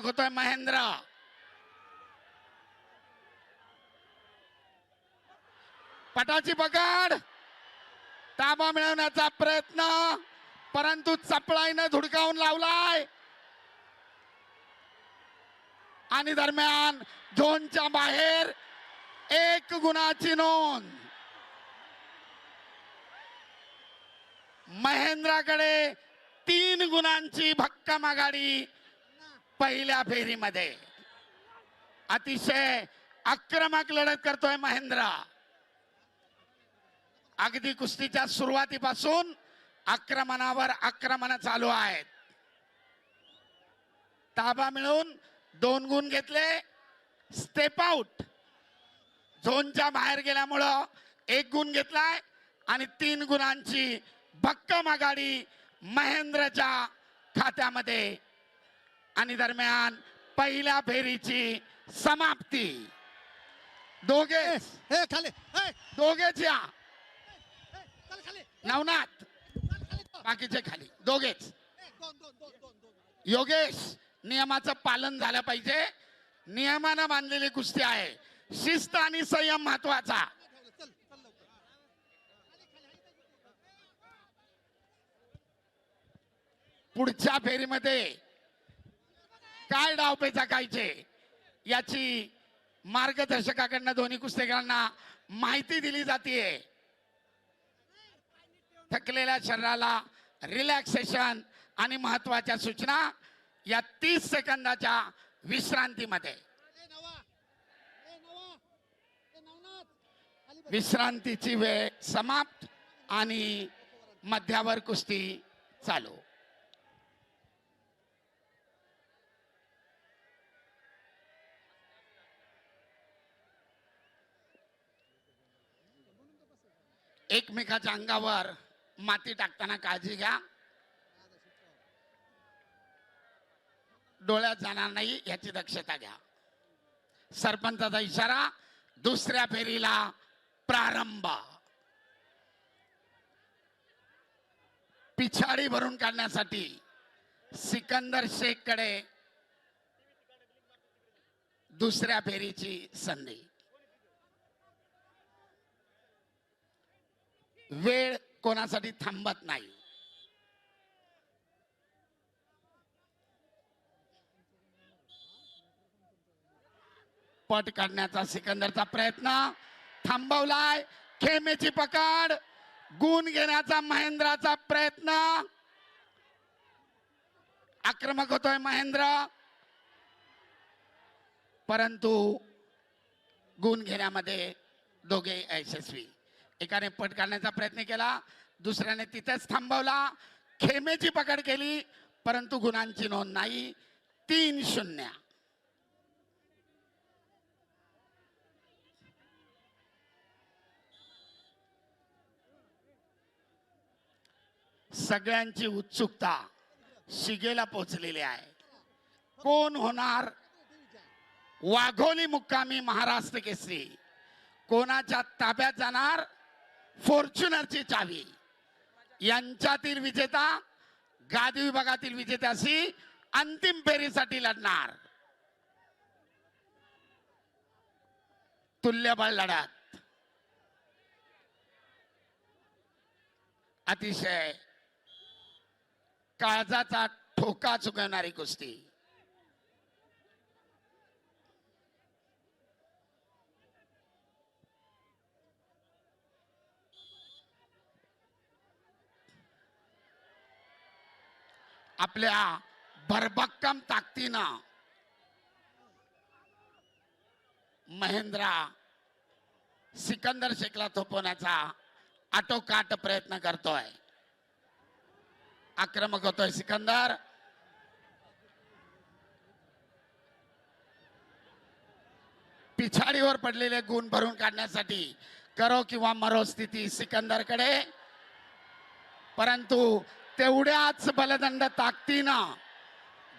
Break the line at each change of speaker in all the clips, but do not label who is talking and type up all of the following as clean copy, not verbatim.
आक्रमक होतोय महेंद्र. पटाची पकड, ताबा मिळवण्याचा प्रयत्न, परंतु चपळाईनं धुडकावून लावलाय आणि दरम्यान झोनच्या बाहेर 1 गुणाची नोंद. महेंद्राकडे 3 गुणांची भक्कम आघाडी पहिल्या फेरीमध्ये. अतिशय आक्रमक लढत करतोय महेंद्र. अगदी कुस्तीच्या सुरुवातीपासून आक्रमणावर आक्रमण चालू आहेत. ताबा मिळून 2 गुण घेतले. स्टेप आउट झोनच्या बाहेर गेल्यामुळं 1 गुण घेतलाय आणि 3 गुणांची भक्कम आघाडी महेंद्रच्या खात्यामध्ये. आणि दरम्यान पहिल्या फेरीची समाप्ती. दोघेच या. नवनाथ बाकीचे खाली, दोघेच. योगेश, नियमाचं पालन झालं पाहिजे. नियमानं बांधलेली कुस्ती आहे. शिस्त आणि संयम महत्वाचा. पुढच्या फेरीमध्ये काय डावपेच आखायचे याची मार्गदर्शकाकडनं दोन्ही कुस्तेगारांना माहिती दिली जाते. थकलेल्या शरीराला रिलॅक्सेशन आणि महत्वाच्या सूचना या 30 सेकंदाच्या विश्रांतीमध्ये. विश्रांतीची वेळ समाप्त आणि मध्यावर कुस्ती चालू. एकमेकाच्या अंगावर माती टाकताना काळजी घ्या. डोळ्यात जाणार नाही याची दक्षता घ्या. सरपंचाचा इशारा. दुसऱ्या फेरीला प्रारंभ. पिछाडी भरून काढण्यासाठी सिकंदर शेख कडे दुसऱ्या फेरीची संधी. वेळ कोणासाठी थांबत नाही. पट काढण्याचा सिकंदरचा प्रयत्न थांबवलाय. खेमेची पकड. गुण घेण्याचा महेंद्राचा प्रयत्न. आक्रमक होतोय महेंद्र, परंतु गुण घेण्यामध्ये दोघे यशस्वी. एकाने पट काढण्याचा प्रयत्न केला, दुसऱ्याने तिथेच थांबवला. खेमेची पकड केली, परंतु गुणांची नोंद नाही. 3-0. सगळ्यांची उत्सुकता शिगेला पोहोचलेली आहे. कोण होणार वाघोली मुक्कामी महाराष्ट्र केसरी? कोणाच्या ताब्यात जाणार फॉर्च्युनरची चावी? यांच्यातील विजेता गादी विभागातील विजेत्याशी अंतिम फेरीसाठी लढणार. तुल्यबळ लढत. अतिशय काळजाचा ठोका चुकवणारी कुस्ती. आपल्या भरभक्कम ताकदीनं महेंद्रा सिकंदर शेखला थोपवण्याचा आटोकाट प्रयत्न करतोय. आक्रमक होतोय सिकंदर. पिछाडीवर पडलेले गुण भरून काढण्यासाठी करो किंवा मरो स्थिती सिकंदरकडे, परंतु तेवढ्याच बलदंड ताकदीनं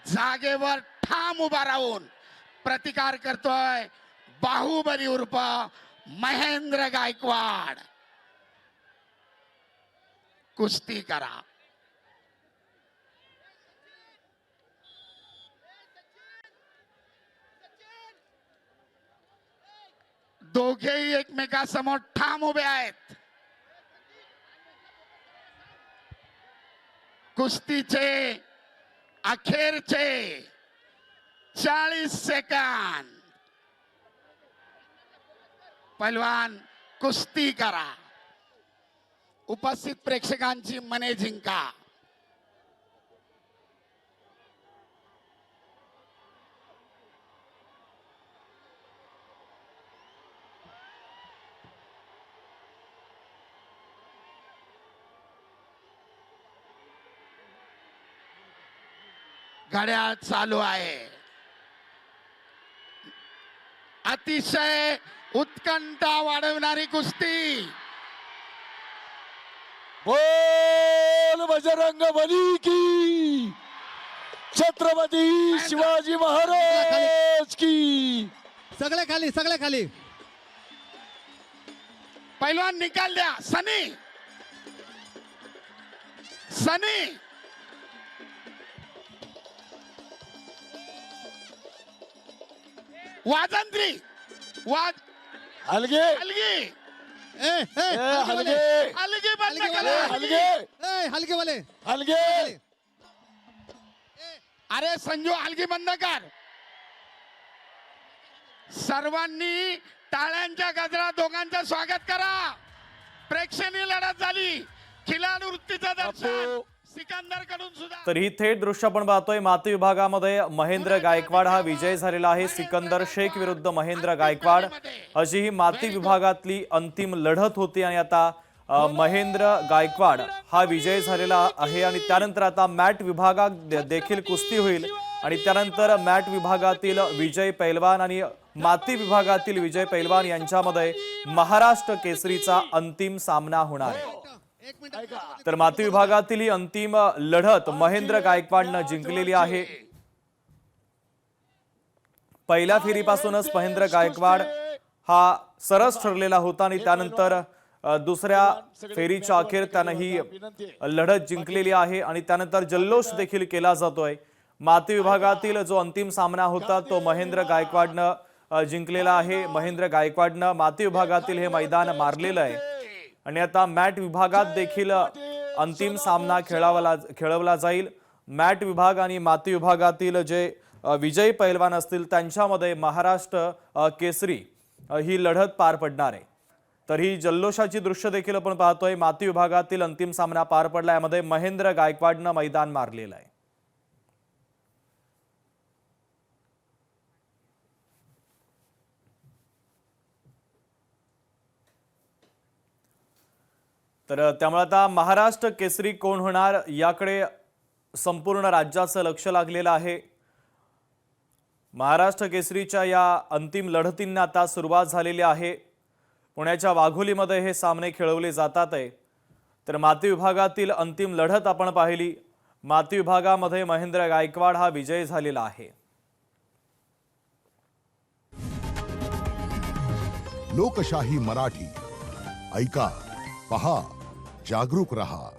जागेवर ठाम उभा राहून प्रतिकार करतोय बाहुबली उर्फ महेंद्र गायकवाड. कुस्ती करा. दोघेही एकमेकासमोर ठाम उभे आहेत. कुस्तीचे अखेरचे 40 सेकंद. पैलवान कुस्ती करा. उपस्थित प्रेक्षकांची मने जिंका. घड्याळ चालू आहे. अतिशय उत्कंठा वाढवणारी कुस्ती.
बोल बजरंग बली की, छत्रपती शिवाजी महाराज की.
सगळे खाली, सगळे खाली.
पैलवान निकाल द्या. सनी सनी वाजंत्री वाज
हलगे
अलगी
हलगे
अलगी बंद
अलगी
करा.
हलगे
हलके वाले.
हलगे.
अरे संजू अलगी बंद कर. सर्वांनी टाळ्यांच्या गजरात दोघांचं स्वागत करा. प्रेक्षणीय लढत झाली. खिलाडू वृत्तीचं दर्शन सिकंदर कडून सुद्धा.
तर ही थेट दृश्य आपण पाहतोय. माती विभागामध्ये महेंद्र गायकवाड हा विजय झालेला आहे. सिकंदर शेख विरुद्ध महेंद्र गायकवाड अशी ही माती विभागातली अंतिम लढत होती आणि आता महेंद्र गायकवाड हा विजय झालेला आहे. आणि त्यानंतर आता मॅट विभागात देखील कुस्ती होईल आणि त्यानंतर मॅट विभागातील विजय पैलवान आणि माती विभागातील विजय पैलवान यांच्यामध्ये महाराष्ट्र केसरीचा अंतिम सामना होणार आहे. तर माती विभागातील ही अंतिम लढत महेंद्र गायकवाडनं जिंकलेली आहे. पहिल्या फेरीपासूनच महेंद्र गायकवाड हा सरस ठरलेला होता आणि त्यानंतर दुसऱ्या फेरीच्या अखेर त्यानं ही लढत जिंकलेली आहे आणि त्यानंतर जल्लोष देखील केला जातोय. माती विभागातील जो अंतिम सामना होता तो महेंद्र गायकवाडनं जिंकलेला आहे. महेंद्र गायकवाडनं माती विभागातील हे मैदान मारलेलं आहे आणि आता मॅट विभागात देखील अंतिम सामना खेळवला जाईल. मॅट विभाग आणि माती विभागातील जे विजयी पैलवान असतील त्यांच्यामध्ये महाराष्ट्र केसरी ही लढत पार पडणार आहे. तर ही जल्लोषाची दृश्य देखील आपण पाहतोय. माती विभागातील अंतिम सामना पार पडला. यामध्ये महेंद्र गायकवाडनं मैदान मारलेलं आहे. तर त्यामुळे आता महाराष्ट्र केसरी कोण होणार याकडे संपूर्ण राज्याचं लक्ष लागलेलं आहे. महाराष्ट्र केसरीच्या या अंतिम लढतींना आता सुरुवात झालेली आहे. पुण्याच्या वाघोलीमध्ये हे सामने खेळवले जातात आहे. तर माती विभागातील अंतिम लढत आपण पाहिली. माती विभागामध्ये महेंद्र गायकवाड हा विजयी झालेला आहे.
लोकशाही मराठी ऐका, पहा, जागरूक रहा.